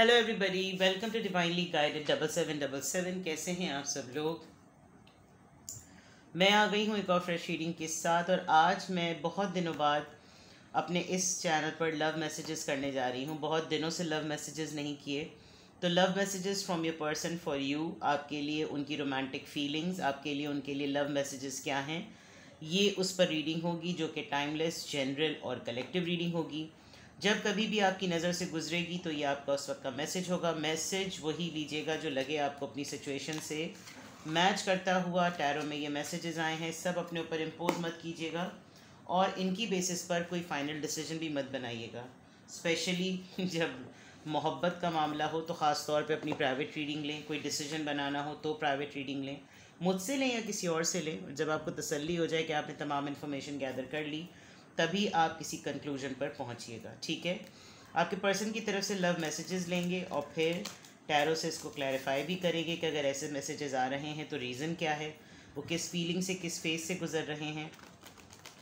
Hello everybody, welcome to divinely guided 7777। कैसे हैं आप सब लोग। मैं आ गई हूँ एक और फ्रेश रीडिंग के साथ, और आज मैं बहुत दिनों बाद अपने इस चैनल पर लव मैसेजेस करने जा रही हूँ। बहुत दिनों से लव मैसेजेस नहीं किए, तो love messages from your person for you, आपके लिए उनकी रोमांटिक फीलिंग्स, आपके लिए उनके लिए लव मैसेजेस क्या हैं, ये उस पर रीडिंग होगी, जो कि टाइमलेस, जनरल और कलेक्टिव रीडिंग होगी। जब कभी भी आपकी नज़र से गुजरेगी तो ये आपका उस वक्त का मैसेज होगा। मैसेज वही लीजिएगा जो लगे आपको अपनी सिचुएशन से मैच करता हुआ। टैरो में ये मैसेजेस आए हैं, सब अपने ऊपर इम्पोज मत कीजिएगा और इनकी बेसिस पर कोई फाइनल डिसीजन भी मत बनाइएगा। स्पेशली जब मोहब्बत का मामला हो तो ख़ास तौर पे अपनी प्राइवेट रीडिंग लें। कोई डिसीजन बनाना हो तो प्राइवेट रीडिंग लें, मुझसे लें या किसी और से लें। जब आपको तसल्ली हो जाए कि आपने तमाम इन्फॉर्मेशन गैदर कर ली, तभी आप किसी कंक्लूजन पर पहुंचिएगा। ठीक है, आपके पर्सन की तरफ से लव मैसेजेस लेंगे और फिर टैरो से इसको क्लैरिफाई भी करेंगे कि अगर ऐसे मैसेजेस आ रहे हैं तो रीज़न क्या है, वो किस फीलिंग से, किस फेज से गुजर रहे हैं।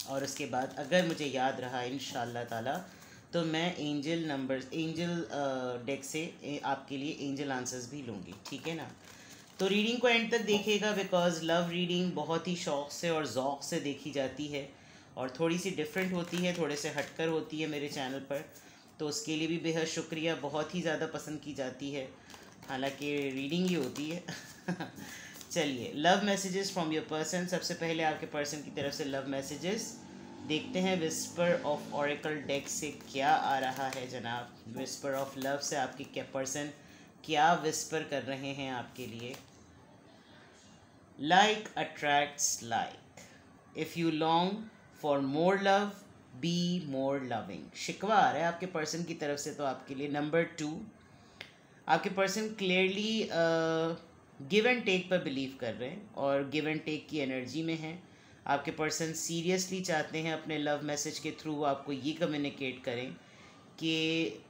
और उसके बाद अगर मुझे याद रहा इंशाल्लाह ताला तो मैं एंजल डेक से आपके लिए एंजल आंसर्स भी लूँगी। ठीक है ना। तो रीडिंग को एंड तक देखिएगा, बिकॉज लव रीडिंग बहुत ही शौक़ से और ज़ौक़ से देखी जाती है और थोड़ी सी डिफरेंट होती है, थोड़े से हटकर होती है मेरे चैनल पर। तो उसके लिए भी बेहद शुक्रिया, बहुत ही ज़्यादा पसंद की जाती है, हालांकि रीडिंग ही होती है। चलिए, love messages from your person. सबसे पहले आपके पर्सन की तरफ से लव मैसेजेस देखते हैं। विस्पर ऑफ ऑरेकल डेक से क्या आ रहा है जनाब। विस्पर ऑफ लव से आपके क्या पर्सन क्या विस्पर कर रहे हैं आपके लिए। Like attracts like, if you long for more love be more loving. शिकवा आ रहा है आपके पर्सन की तरफ से तो आपके लिए। नंबर 2, आपके person clearly give and take पर बिलीव कर रहे हैं और गिव एंड टेक की एनर्जी में हैं। आपके पर्सन सीरियसली चाहते हैं अपने लव मैसेज के थ्रू आपको ये कम्युनिकेट करें कि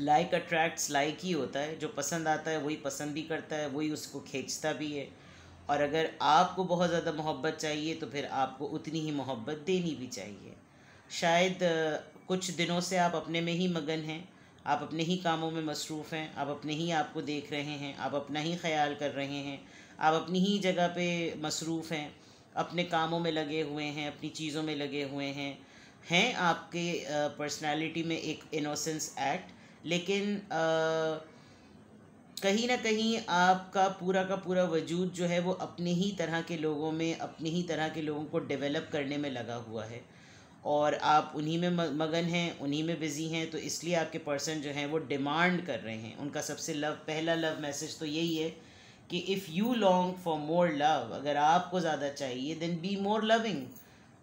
लाइक अट्रैक्ट्स लाइक ही होता है। जो पसंद आता है वही पसंद भी करता है, वही उसको खींचता भी है। और अगर आपको बहुत ज़्यादा मोहब्बत चाहिए तो फिर आपको उतनी ही मोहब्बत देनी भी चाहिए। शायद कुछ दिनों से आप अपने में ही मगन हैं, आप अपने ही कामों में मसरूफ़ हैं, आप अपने ही आप को देख रहे हैं, आप अपना ही ख्याल कर रहे हैं, आप अपनी ही जगह पे मसरूफ़ हैं, अपने कामों में लगे हुए हैं, अपनी चीज़ों में लगे हुए हैं आपके पर्सनालिटी में एक इनोसेंस एक्ट। लेकिन कहीं ना कहीं आपका का पूरा वजूद जो है वो अपने ही तरह के लोगों में, अपने ही तरह के लोगों को डेवलप करने में लगा हुआ है और आप उन्हीं में मगन हैं, उन्हीं में बिज़ी हैं। तो इसलिए आपके पर्सन जो हैं वो डिमांड कर रहे हैं। उनका सबसे पहला लव मैसेज तो यही है कि if you long for more love, अगर आपको ज़्यादा चाहिए देन बी मोर लविंग।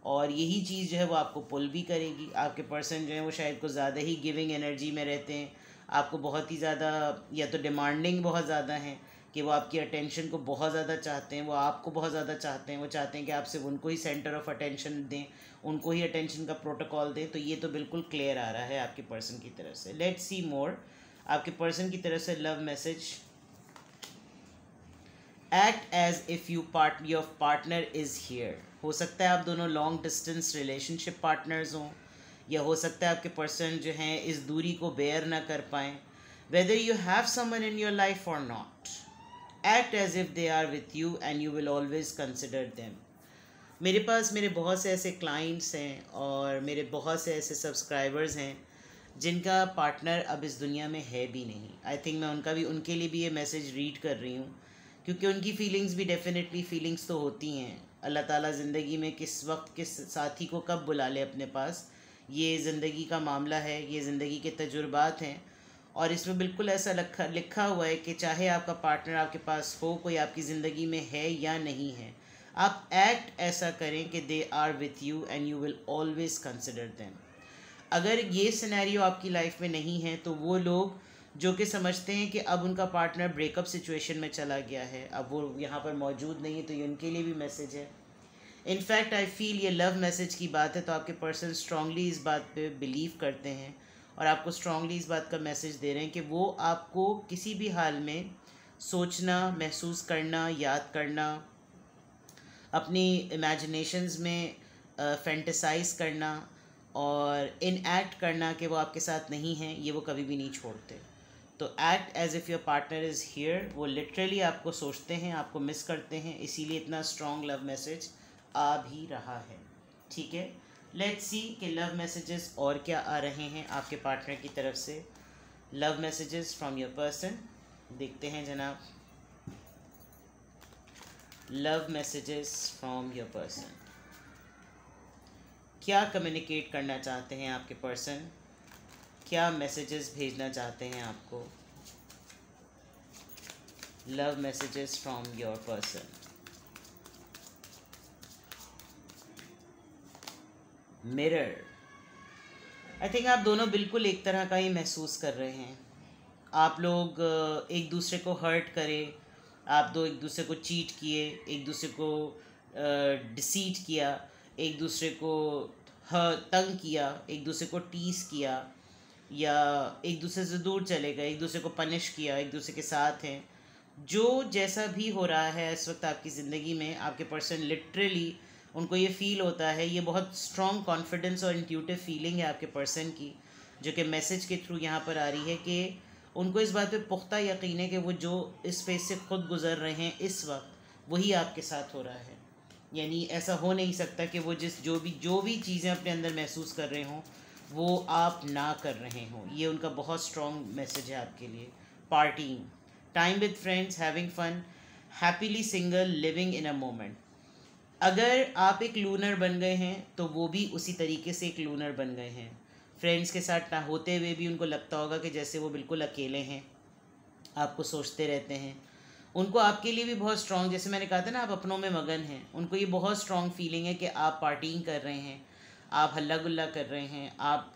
और यही चीज़ जो है वो आपको पुल भी करेगी। आपके पर्सन जो है वो शायद कुछ ज़्यादा ही गिविंग एनर्जी में रहते हैं, आपको बहुत ही ज़्यादा, या तो डिमांडिंग बहुत ज़्यादा हैं कि वो आपकी अटेंशन को बहुत ज़्यादा चाहते हैं, वो आपको बहुत ज़्यादा चाहते हैं। वो चाहते हैं कि आप सिर्फ उनको ही सेंटर ऑफ अटेंशन दें, उनको ही अटेंशन का प्रोटोकॉल दें। तो ये तो बिल्कुल क्लियर आ रहा है आपके पर्सन की तरफ से। Let's see more. आपके पर्सन की तरफ से love message, act as if your partner is here. हो सकता है आप दोनों लॉन्ग डिस्टेंस रिलेशनशिप पार्टनर्स हों, या हो सकता है आपके पर्सन जो हैं इस दूरी को बेयर ना कर पाएँ। Whether you have someone in your life or not, act as if they are with you and you will always consider them. मेरे पास मेरे बहुत से ऐसे क्लाइंट्स हैं और मेरे बहुत से ऐसे सब्सक्राइबर्स हैं जिनका पार्टनर अब इस दुनिया में है भी नहीं। आई थिंक मैं उनके लिए भी ये मैसेज रीड कर रही हूँ, क्योंकि उनकी फ़ीलिंग्स भी डेफिनेटली फ़ीलिंग्स तो होती हैं। अल्लाह ताला ज़िंदगी में किस वक्त किस साथी को कब बुला ले अपने पास, ये ज़िंदगी का मामला है, ये ज़िंदगी के तजुर्बात हैं। और इसमें बिल्कुल ऐसा लिखा हुआ है कि चाहे आपका पार्टनर आपके पास हो, कोई आपकी ज़िंदगी में है या नहीं है, आप एक्ट ऐसा करें कि they are with you and you will always consider them. अगर ये सिनेरियो आपकी लाइफ में नहीं है तो वो लोग जो कि समझते हैं कि अब उनका पार्टनर ब्रेकअप सिचुएशन में चला गया है, अब वो यहाँ पर मौजूद नहीं है, तो ये उनके लिए भी मैसेज है। इनफैक्ट आई फील ये लव मैसेज की बात है तो आपके पर्सन स्ट्रांगली इस बात पे बिलीव करते हैं और आपको स्ट्रांगली इस बात का मैसेज दे रहे हैं कि वो आपको किसी भी हाल में सोचना, महसूस करना, याद करना, अपनी इमेजिनेशंस में फैंटेसाइज करना और इन एक्ट करना कि वो आपके साथ नहीं हैं, ये वो कभी भी नहीं छोड़ते। तो act as if your partner is here, वो लिटरली आपको सोचते हैं, आपको मिस करते हैं, इसीलिए इतना स्ट्रॉन्ग लव मैसेज आ भी रहा है। ठीक है, लेट्स सी कि लव मैसेजेस और क्या आ रहे हैं आपके पार्टनर की तरफ से। Love messages from your person, देखते हैं जनाब। Love messages from your person, क्या कम्युनिकेट करना चाहते हैं आपके पर्सन, क्या मैसेजेस भेजना चाहते हैं आपको। Love messages from your person. Mirror, I think आप दोनों बिल्कुल एक तरह का ही महसूस कर रहे हैं। आप लोग एक दूसरे को हर्ट करें, आप दो एक दूसरे को चीट किए, एक दूसरे को डिसीट किया, एक दूसरे को तंग किया, एक दूसरे को टीस किया, या एक दूसरे से दूर चले गए, एक दूसरे को पनिश किया, एक दूसरे के साथ हैं। जो जैसा भी हो रहा है इस वक्त आपकी ज़िंदगी में, आपके पर्सन लिटरली उनको ये फ़ील होता है, ये बहुत स्ट्रॉन्ग कॉन्फिडेंस और इंट्यूटिव फीलिंग है आपके पर्सन की, जो कि मैसेज के थ्रू यहाँ पर आ रही है कि उनको इस बात पे पुख्ता यकीन है कि वो जो इस फेज से खुद गुज़र रहे हैं इस वक्त, वही आपके साथ हो रहा है। यानी ऐसा हो नहीं सकता कि वो जो भी चीज़ें अपने अंदर महसूस कर रहे हों वो आप ना कर रहे हों। ये उनका बहुत स्ट्रॉन्ग मैसेज है आपके लिए। Partying, time with friends, having fun, happily single, living in a moment. अगर आप एक लूनर बन गए हैं तो वो भी उसी तरीके से एक लूनर बन गए हैं। फ्रेंड्स के साथ ना होते हुए भी उनको लगता होगा कि जैसे वो बिल्कुल अकेले हैं, आपको सोचते रहते हैं। उनको आपके लिए भी बहुत स्ट्रॉन्ग, जैसे मैंने कहा था ना, आप अपनों में मगन हैं, उनको ये बहुत स्ट्रॉन्ग फीलिंग है कि आप पार्टिंग कर रहे हैं, आप हल्ला गुल्ला कर रहे हैं, आप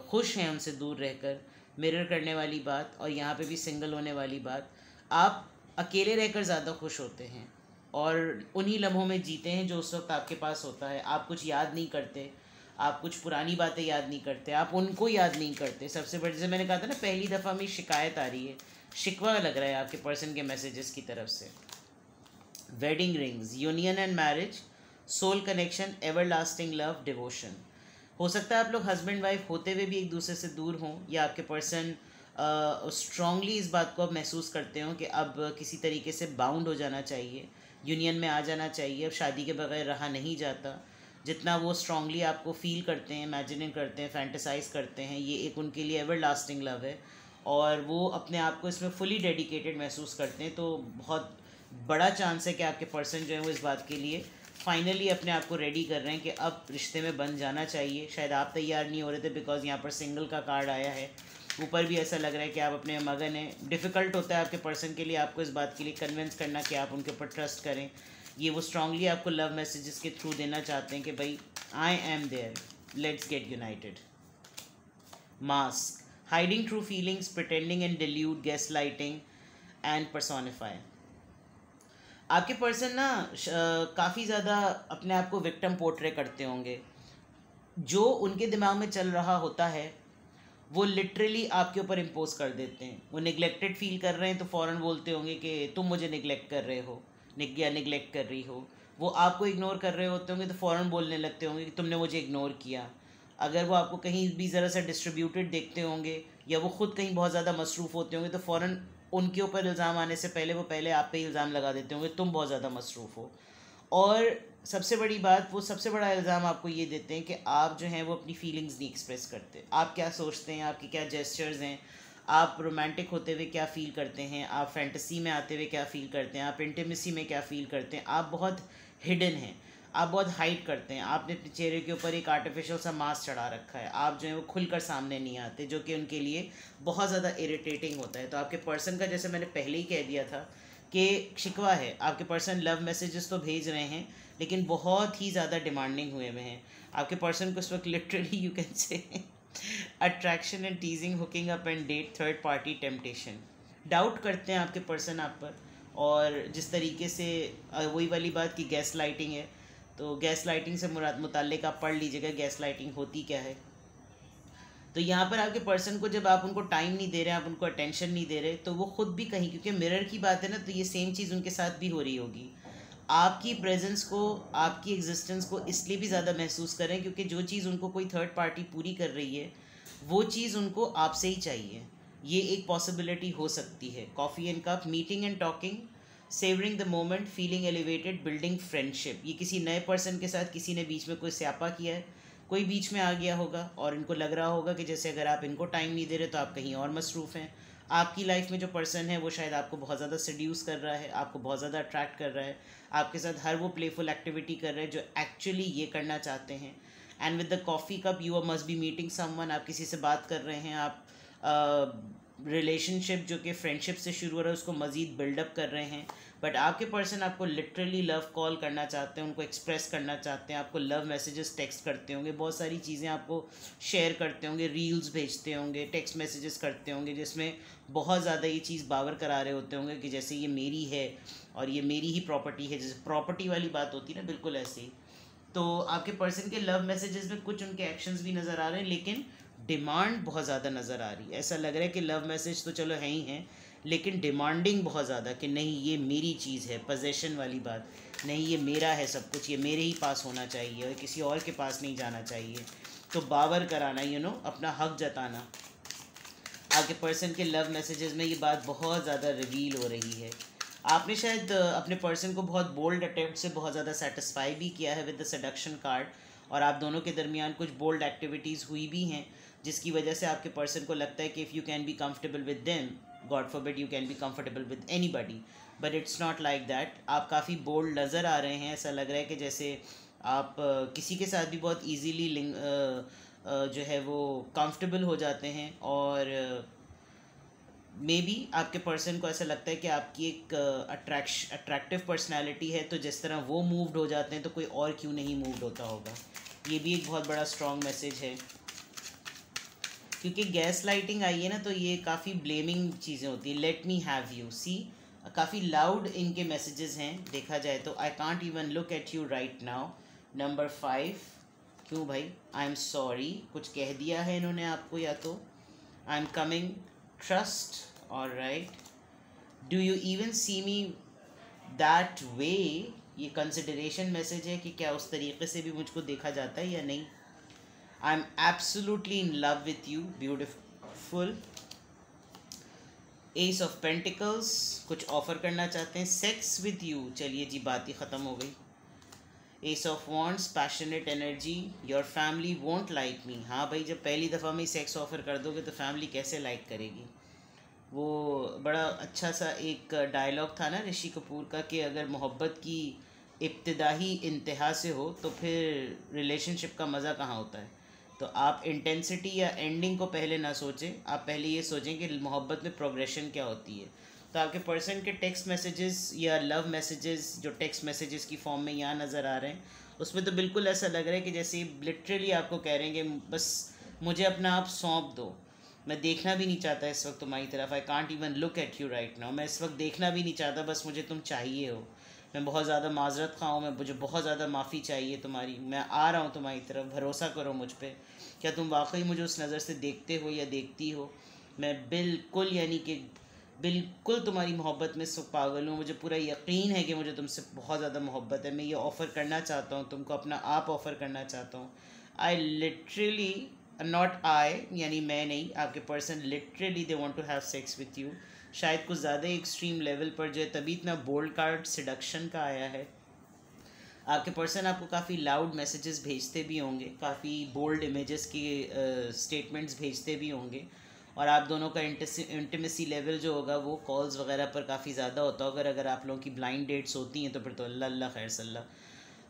खुश हैं उनसे दूर रहकर। मिरर करने वाली बात, और यहाँ पे भी सिंगल होने वाली बात, आप अकेले रहकर ज़्यादा खुश होते हैं और उन्हीं लम्हों में जीते हैं जो उस वक्त आपके पास होता है। आप कुछ याद नहीं करते, आप कुछ पुरानी बातें याद नहीं करते, आप उनको याद नहीं करते। सबसे बड़ी, जैसे मैंने कहा था ना, पहली दफ़ा में शिकायत आ रही है, शिकवा लग रहा है आपके पर्सन के मैसेजेस की तरफ से। Wedding rings, union and marriage, soul connection, everlasting love, devotion. हो सकता है आप लोग हस्बैंड वाइफ होते हुए भी एक दूसरे से दूर हों, या आपके पर्सन स्ट्रांगली इस बात को अब महसूस करते हो कि अब किसी तरीके से बाउंड हो जाना चाहिए, यूनियन में आ जाना चाहिए, अब शादी के बगैर रहा नहीं जाता। जितना वो स्ट्रांगली आपको फील करते हैं, इमेजिन करते हैं, फैंटेसाइज करते हैं, ये एक उनके लिए एवर लास्टिंग लव है और वो अपने आप को इसमें फुली डेडिकेटेड महसूस करते हैं। तो बहुत बड़ा चांस है कि आपके पर्सन जो है वो इस बात के लिए फाइनली अपने आप को रेडी कर रहे हैं कि अब रिश्ते में बन जाना चाहिए। शायद आप तैयार नहीं हो रहे थे बिकॉज यहाँ पर सिंगल का कार्ड आया है, ऊपर भी ऐसा लग रहा है कि आप अपने मगन हैं। डिफ़िकल्ट होता है आपके पर्सन के लिए आपको इस बात के लिए कन्विंस करना कि आप उनके ऊपर ट्रस्ट करें। ये वो स्ट्रांगली आपको लव मैसेजेस के थ्रू देना चाहते हैं कि भाई I am there, let's get united. Mask, hiding true feelings, pretending and dilute, gaslighting and personify. आपके पर्सन ना काफ़ी ज़्यादा अपने आप को विक्टिम पोर्ट्रे करते होंगे। जो उनके दिमाग में चल रहा होता है वो लिटरली आपके ऊपर इम्पोज कर देते हैं। वो निगलेक्टेड फील कर रहे हैं तो फ़ौरन बोलते होंगे कि तुम मुझे निगलेक्ट कर रहे हो या निगलेक्ट कर रही हो। वो आपको इग्नोर कर रहे होते होंगे तो फ़ौरन बोलने लगते होंगे कि तुमने मुझे इग्नोर किया। अगर वो आपको कहीं भी ज़रा सा डिस्ट्रीब्यूटेड देखते होंगे या वो ख़ुद कहीं बहुत ज़्यादा मसरूफ़ होते होंगे तो फ़ौरन उनके ऊपर इल्ज़ाम आने से पहले वो पहले आप पे इल्ज़ाम लगा देते होंगे तुम बहुत ज़्यादा मसरूफ़ हो। और सबसे बड़ी बात, वो सबसे बड़ा इल्ज़ाम आपको ये देते हैं कि आप जो हैं वो अपनी फीलिंग्स नहीं एक्सप्रेस करते। आप क्या सोचते हैं, आपके क्या जेस्चर्स हैं, आप रोमांटिक होते हुए क्या फ़ील करते हैं, आप फैंटेसी में आते हुए क्या फ़ील करते हैं, आप इंटीमेसी में क्या फ़ील करते हैं। आप बहुत हिडन हैं, आप बहुत हाइड करते हैं। आपने अपने चेहरे के ऊपर एक आर्टिफिशियल सा मास्क चढ़ा रखा है। आप जो है वो खुलकर सामने नहीं आते, जो कि उनके लिए बहुत ज़्यादा इरिटेटिंग होता है। तो आपके पर्सन का, जैसे मैंने पहले ही कह दिया था कि शिकवा है, आपके पर्सन लव मैसेजेस तो भेज रहे हैं लेकिन बहुत ही ज़्यादा डिमांडिंग हुए हुए हैं। आपके पर्सन को इस वक्त literally you can say attraction and teasing, hooking up and date, third party temptation. Doubt करते हैं आपके पर्सन आप पर। और जिस तरीके से वही वाली बात की गैस लाइटिंग है, तो गैस लाइटिंग से मुताल्लिक आप पढ़ लीजिएगा गैस लाइटिंग होती क्या है। तो यहाँ पर आपके पर्सन को जब आप उनको टाइम नहीं दे रहे, आप उनको अटेंशन नहीं दे रहे, तो वो खुद भी कहीं, क्योंकि मिरर की बात है ना, तो ये सेम चीज़ उनके साथ भी हो रही होगी। आपकी प्रेजेंस को, आपकी एग्जिस्टेंस को इसलिए भी ज़्यादा महसूस करें क्योंकि जो चीज़ उनको कोई थर्ड पार्टी पूरी कर रही है वो चीज़ उनको आपसे ही चाहिए। ये एक पॉसिबिलिटी हो सकती है। Coffee and cup, meeting and talking, savouring the moment, feeling elevated, building friendship. ये किसी नए पर्सन के साथ किसी ने बीच में कोई स्यापा किया है, कोई बीच में आ गया होगा और इनको लग रहा होगा कि जैसे अगर आप इनको टाइम नहीं दे रहे तो आप कहीं और मसरूफ़ हैं। आपकी लाइफ में जो पर्सन है वो शायद आपको बहुत ज़्यादा सड्यूस कर रहा है, आपको बहुत ज़्यादा अट्रैक्ट कर रहा है, आपके साथ हर वो प्लेफुल एक्टिविटी कर रहे हैं जो एक्चुअली ये करना चाहते हैं। And with the coffee cup you must be meeting someone, आप किसी से बात कर रहे हैं, आप रिलेशनशिप जो कि फ्रेंडशिप से शुरू हो रहा है उसको मज़ीद बिल्डअप कर रहे हैं। बट आपके पर्सन आपको लिटरली लव कॉल करना चाहते हैं, उनको एक्सप्रेस करना चाहते हैं, आपको लव मैसेजेस टेक्स्ट करते होंगे, बहुत सारी चीज़ें आपको शेयर करते होंगे, रील्स भेजते होंगे, टेक्स्ट मैसेजेस करते होंगे जिसमें बहुत ज़्यादा ये चीज़ बावर करा रहे होते होंगे कि जैसे ये मेरी है और ये मेरी ही प्रॉपर्टी है, जैसे प्रॉपर्टी वाली बात होती है ना, बिल्कुल ऐसे ही। तो आपके पर्सन के लव मैसेजेस में कुछ उनके एक्शंस भी नज़र आ रहे हैं, लेकिन डिमांड बहुत ज़्यादा नज़र आ रही है। ऐसा लग रहा है कि लव मैसेज तो चलो है ही हैं, लेकिन डिमांडिंग बहुत ज़्यादा कि नहीं ये मेरी चीज़ है, पोजेशन वाली बात, नहीं ये मेरा है सब कुछ, ये मेरे ही पास होना चाहिए और किसी और के पास नहीं जाना चाहिए। तो बावर कराना, अपना हक जताना, आपके पर्सन के लव मैसेजेस में ये बात बहुत ज़्यादा रिवील हो रही है। आपने शायद अपने पर्सन को बहुत बोल्ड अटेम्प्ट से बहुत ज़्यादा सेटिस्फाई भी किया है विद द सेडक्शन कार्ड, और आप दोनों के दरमियान कुछ बोल्ड एक्टिविटीज़ हुई भी हैं जिसकी वजह से आपके पर्सन को लगता है कि if you can be comfortable with them, God forbid you can be comfortable with anybody, but it's not like that. आप काफ़ी बोल्ड नज़र आ रहे हैं, ऐसा लग रहा है कि जैसे आप किसी के साथ भी बहुत ईजीली जो है वो कंफर्टेबल हो जाते हैं, और मे बी आपके पर्सन को ऐसा लगता है कि आपकी एक अट्रैक्टिव पर्सनैलिटी है, तो जिस तरह वो मूव्ड हो जाते हैं तो कोई और क्यों नहीं मूव्ड होता होगा। ये भी एक बहुत बड़ा स्ट्रॉन्ग मैसेज है, क्योंकि गैस लाइटिंग आई है ना, तो ये काफ़ी ब्लेमिंग चीज़ें होती हैं। लेट मी हैव यू, सी काफ़ी लाउड इनके मैसेजेस हैं देखा जाए तो। I can't even look at you right now, number 5। क्यों भाई? आई एम सॉरी, कुछ कह दिया है इन्होंने आपको, या तो I am coming, trust, alright, do you even see me that way. ये कंसिडरेशन मैसेज है कि क्या उस तरीके से भी मुझको देखा जाता है या नहीं। I am absolutely in love with you, beautiful. S of pentacles, कुछ ऑफर करना चाहते हैं, सेक्स विथ यू, चलिए जी बात ही ख़त्म हो गई। S of wants, passionate energy, your family won't like me. हाँ भाई, जब पहली दफ़ा में सेक्स ऑफ़र कर दोगे तो फैमिली कैसे लाइक करेगी। वो बड़ा अच्छा सा एक डायलॉग था ना ऋषि कपूर का कि अगर मोहब्बत की इब्तिदाई इंतहा से हो तो फिर रिलेशनशिप का मज़ा कहाँ होता है। तो आप इंटेंसिटी या एंडिंग को पहले ना सोचें, आप पहले ये सोचें कि मोहब्बत में प्रोग्रेशन क्या होती है। तो आपके पर्सन के टेक्स्ट मैसेजेस या लव मैसेजेस जो टेक्स्ट मैसेजेस की फॉर्म में यहाँ नज़र आ रहे हैं, उसमें तो बिल्कुल ऐसा लग रहा है कि जैसे लिटरली आपको कह रहे हैं कि बस मुझे अपना आप सौंप दो, मैं देखना भी नहीं चाहता इस वक्त तुम्हारी तरफ। I can't even look at you right now, मैं इस वक्त देखना भी नहीं चाहता, बस मुझे तुम चाहिए हो। मैं बहुत ज़्यादा माजरत खा हूँ, मैं मुझे बहुत ज़्यादा माफ़ी चाहिए तुम्हारी, मैं आ रहा हूँ तुम्हारी तरफ, भरोसा करो मुझ पर। क्या तुम वाकई मुझे उस नज़र से देखते हो या देखती हो? मैं बिल्कुल, यानी कि बिल्कुल तुम्हारी मोहब्बत में सब पागल हूँ, मुझे पूरा यकीन है कि मुझे तुमसे बहुत ज़्यादा मोहब्बत है। मैं ये ऑफ़र करना चाहता हूँ तुमको, अपना आप ऑफ़र करना चाहता हूँ। आई लिटरली, नॉट आई यानी मैं नहीं, आपके person literally they want to have sex with you. शायद कुछ ज़्यादा एक्सट्रीम लेवल पर जो है, तभी इतना बोल्ड कार्ड सिडक्शन का आया है। आपके पर्सन आपको काफ़ी लाउड मैसेजेस भेजते भी होंगे, काफ़ी बोल्ड इमेजेस की स्टेटमेंट्स भेजते भी होंगे, और आप दोनों का इंटीमेसी लेवल जो होगा वो कॉल्स वगैरह पर काफ़ी ज़्यादा होता होगा। अगर आप लोगों की ब्लाइंड डेट्स होती हैं तो फिर तो अल्लाह अल्लाह खैर सल्ला।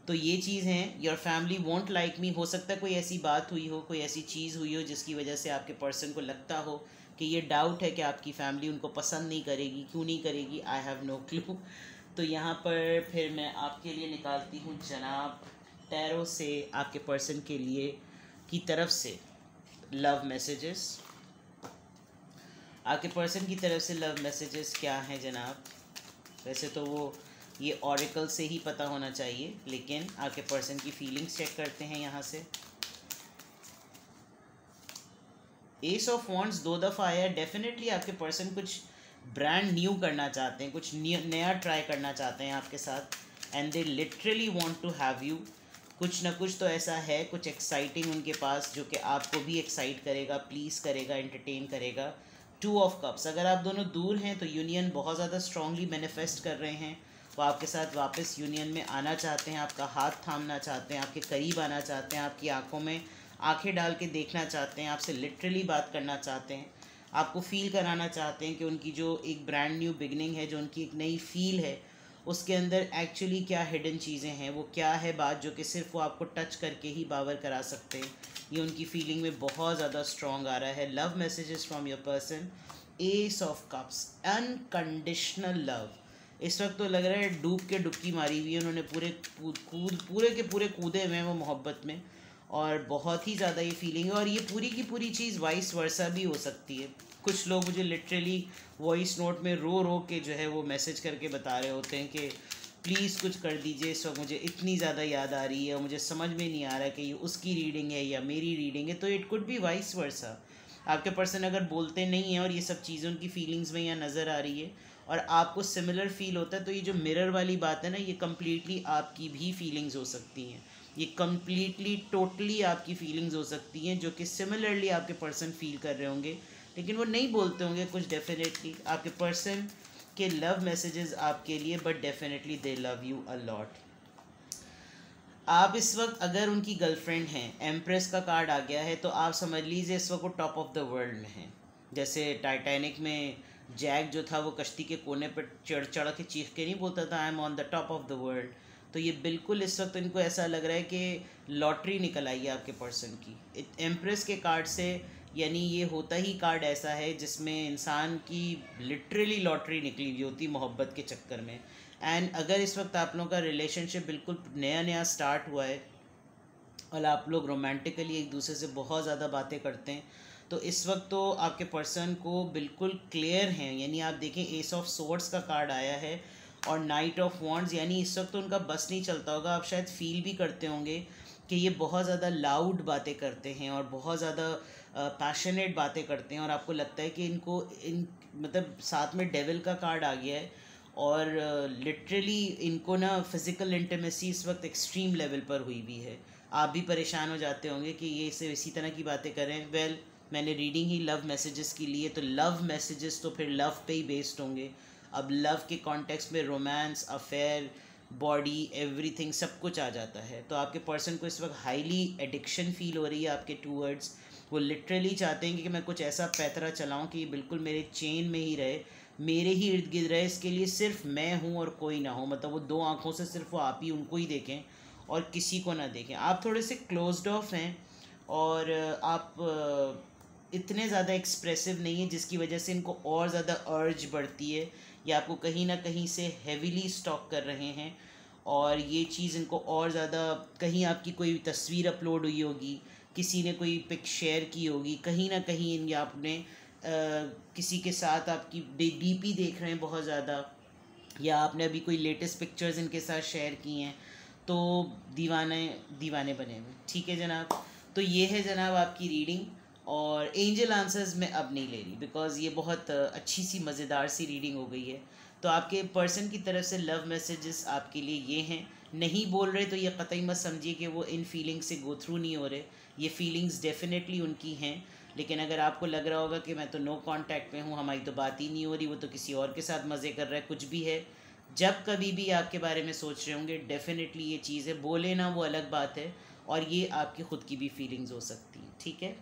तो ये चीज़ हैं। Your family won't like me, हो सकता है कोई ऐसी बात हुई हो, कोई ऐसी चीज़ हुई हो जिसकी वजह से आपके पर्सन को लगता हो कि ये डाउट है कि आपकी फ़ैमिली उनको पसंद नहीं करेगी। क्यों नहीं करेगी? I have no clue. तो यहाँ पर फिर मैं आपके लिए निकालती हूँ जनाब टैरो से आपके पर्सन के लिए की तरफ से लव मैसेजेस। आपके पर्सन की तरफ से लव मैसेजेस क्या हैं जनाब? वैसे तो वो ये ऑरिकल से ही पता होना चाहिए, लेकिन आपके पर्सन की फीलिंग्स चेक करते हैं यहाँ से। एस ऑफ वॉन्ड्स 2 दफ़ा आया है। डेफिनेटली आपके पर्सन कुछ ब्रांड न्यू करना चाहते हैं, कुछ नया ट्राई करना चाहते हैं आपके साथ, and they literally want to have you. कुछ ना कुछ तो ऐसा है, कुछ एक्साइटिंग उनके पास जो कि आपको भी एक्साइट करेगा, प्लीज़ करेगा, एंटरटेन करेगा। टू ऑफ कप्स, अगर आप दोनों दूर हैं तो यूनियन बहुत ज़्यादा स्ट्रांगली मैनिफेस्ट कर रहे हैं, वो आपके साथ वापस यूनियन में आना चाहते हैं, आपका हाथ थामना चाहते हैं, आपके करीब आना चाहते हैं, आपकी आंखों में आंखें डाल के देखना चाहते हैं, आपसे लिटरली बात करना चाहते हैं, आपको फील कराना चाहते हैं कि उनकी जो एक ब्रांड न्यू बिगनिंग है, जो उनकी एक नई फील है, उसके अंदर एक्चुअली क्या हिडन चीज़ें हैं, वो क्या है बात जो कि सिर्फ वो आपको टच करके ही बावर करा सकते हैं। ये उनकी फीलिंग में बहुत ज़्यादा स्ट्रॉन्ग आ रहा है। Love messages from your person, S of cups, unconditional love. इस वक्त तो लग रहा है डूब के डुबकी मारी हुई है उन्होंने, पूरे के पूरे कूदे हुए हैं वो मोहब्बत में, और बहुत ही ज़्यादा ये फीलिंग है। और ये पूरी की पूरी चीज़ वाइस वर्सा भी हो सकती है। कुछ लोग मुझे लिटरली वॉइस नोट में रो रो के जो है वो मैसेज करके बता रहे होते हैं कि प्लीज़ कुछ कर दीजिए, इस वक्त मुझे इतनी ज़्यादा याद आ रही है और मुझे समझ में नहीं आ रहा है कि ये उसकी रीडिंग है या मेरी रीडिंग है। तो it could be vice versa. आपके पर्सन अगर बोलते नहीं हैं और ये सब चीज़ें उनकी फीलिंग्स में यहाँ नज़र आ रही है और आपको सिमिलर फील होता है, तो ये जो मिरर वाली बात है ना, ये कम्प्लीटली आपकी भी फीलिंग्स हो सकती हैं। ये कम्प्लीटली टोटली आपकी फीलिंग्स हो सकती हैं जो कि सिमिलरली आपके पर्सन फील कर रहे होंगे, लेकिन वो नहीं बोलते होंगे कुछ। डेफिनेटली आपके पर्सन के लव मैसेजेस आपके लिए, but definitely they love you a lot. आप इस वक्त अगर उनकी गर्लफ्रेंड हैं, एम्प्रेस का कार्ड आ गया है, तो आप समझ लीजिए इस वक्त वो टॉप ऑफ द वर्ल्ड में हैं। जैसे टाइटैनिक में जैक जो था वो कश्ती के कोने पर चढ़ चढ़ के चीख के नहीं बोलता था I am on the top of the world. तो ये बिल्कुल इस वक्त इनको ऐसा लग रहा है कि लॉटरी निकल आई है आपके पर्सन की एम्प्रेस के कार्ड से। यानी ये होता ही कार्ड ऐसा है जिसमें इंसान की लिटरली लॉटरी निकली हुई होती मोहब्बत के चक्कर में। एंड अगर इस वक्त आप लोगों का रिलेशनशिप बिल्कुल नया नया स्टार्ट हुआ है और आप लोग रोमांटिकली एक दूसरे से बहुत ज़्यादा बातें करते हैं, तो इस वक्त तो आपके पर्सन को बिल्कुल क्लियर हैं। यानी आप देखें एस ऑफ सोर्ड्स का कार्ड आया है और नाइट ऑफ वॉन्ड्स, यानी इस वक्त तो उनका बस नहीं चलता होगा। आप शायद फील भी करते होंगे कि ये बहुत ज़्यादा लाउड बातें करते हैं और बहुत ज़्यादा पैशनेट बातें करते हैं, और आपको लगता है कि इन मतलब साथ में डेविल का कार्ड आ गया है और लिटरली इनको ना फिज़िकल इंटीमेसी इस वक्त एक्सट्रीम लेवल पर हुई भी है। आप भी परेशान हो जाते होंगे कि ये इसे इसी तरह की बातें करें। वेल, मैंने रीडिंग ही लव मैसेजेस की लिए, तो लव मैसेजेस तो फिर लव पे ही बेस्ड होंगे। अब लव के कॉन्टेक्स्ट में रोमांस, अफेयर, बॉडी, एवरीथिंग सब कुछ आ जाता है। तो आपके पर्सन को इस वक्त हाईली एडिक्शन फील हो रही है आपके टूवर्ड्स। वो लिटरली चाहते हैं कि मैं कुछ ऐसा पैतरा चलाऊं कि ये बिल्कुल मेरे चेन में ही रहे, मेरे ही इर्द गिर्द रहे। इसके लिए सिर्फ मैं हूँ और कोई ना हो, मतलब वो दो आँखों से सिर्फ वो आप ही उनको ही देखें और किसी को ना देखें। आप थोड़े से क्लोज्ड ऑफ हैं और आप इतने ज़्यादा एक्सप्रेसिव नहीं है, जिसकी वजह से इनको और ज़्यादा अर्ज बढ़ती है या आपको कहीं ना कहीं से हेविली स्टॉक कर रहे हैं। और ये चीज़ इनको और ज़्यादा, कहीं आपकी कोई तस्वीर अपलोड हुई होगी, किसी ने कोई पिक शेयर की होगी, कहीं ना कहीं इन आपने किसी के साथ आपकी डीपी देख रहे हैं बहुत ज़्यादा, या आपने अभी कोई लेटेस्ट पिक्चर्स इनके साथ शेयर की हैं, तो दीवाने दीवाने बने हुए। ठीक है जनाब, तो ये है जनाब आपकी रीडिंग। और एंजल आंसर्स मैं अब नहीं ले रही बिकॉज़ ये बहुत अच्छी सी मज़ेदार सी रीडिंग हो गई है। तो आपके पर्सन की तरफ से लव मैसेजेस आपके लिए ये हैं। नहीं बोल रहे तो ये कतई मत समझिए कि वो इन फीलिंग्स से गो थ्रू नहीं हो रहे, ये फीलिंग्स डेफिनेटली उनकी हैं। लेकिन अगर आपको लग रहा होगा कि मैं तो नो कांटेक्ट में हूँ, हमारी तो बात ही नहीं हो रही, वो तो किसी और के साथ मज़े कर रहा है, कुछ भी है, जब कभी भी आपके बारे में सोच रहे होंगे, डेफिनेटली ये चीज़ है। बोले ना वो अलग बात है, और ये आपकी ख़ुद की भी फीलिंग्स हो सकती हैं। ठीक है,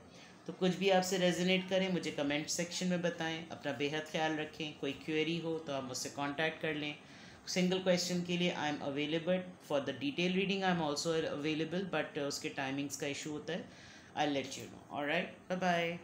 तो कुछ भी आपसे रेजोनेट करें मुझे कमेंट सेक्शन में बताएं। अपना बेहद ख्याल रखें। कोई क्वेरी हो तो आप मुझसे कांटेक्ट कर लें। सिंगल क्वेश्चन के लिए I am available, for the detail reading I am also available, but उसके टाइमिंग्स का इशू होता है। I let you know. Alright, bye bye.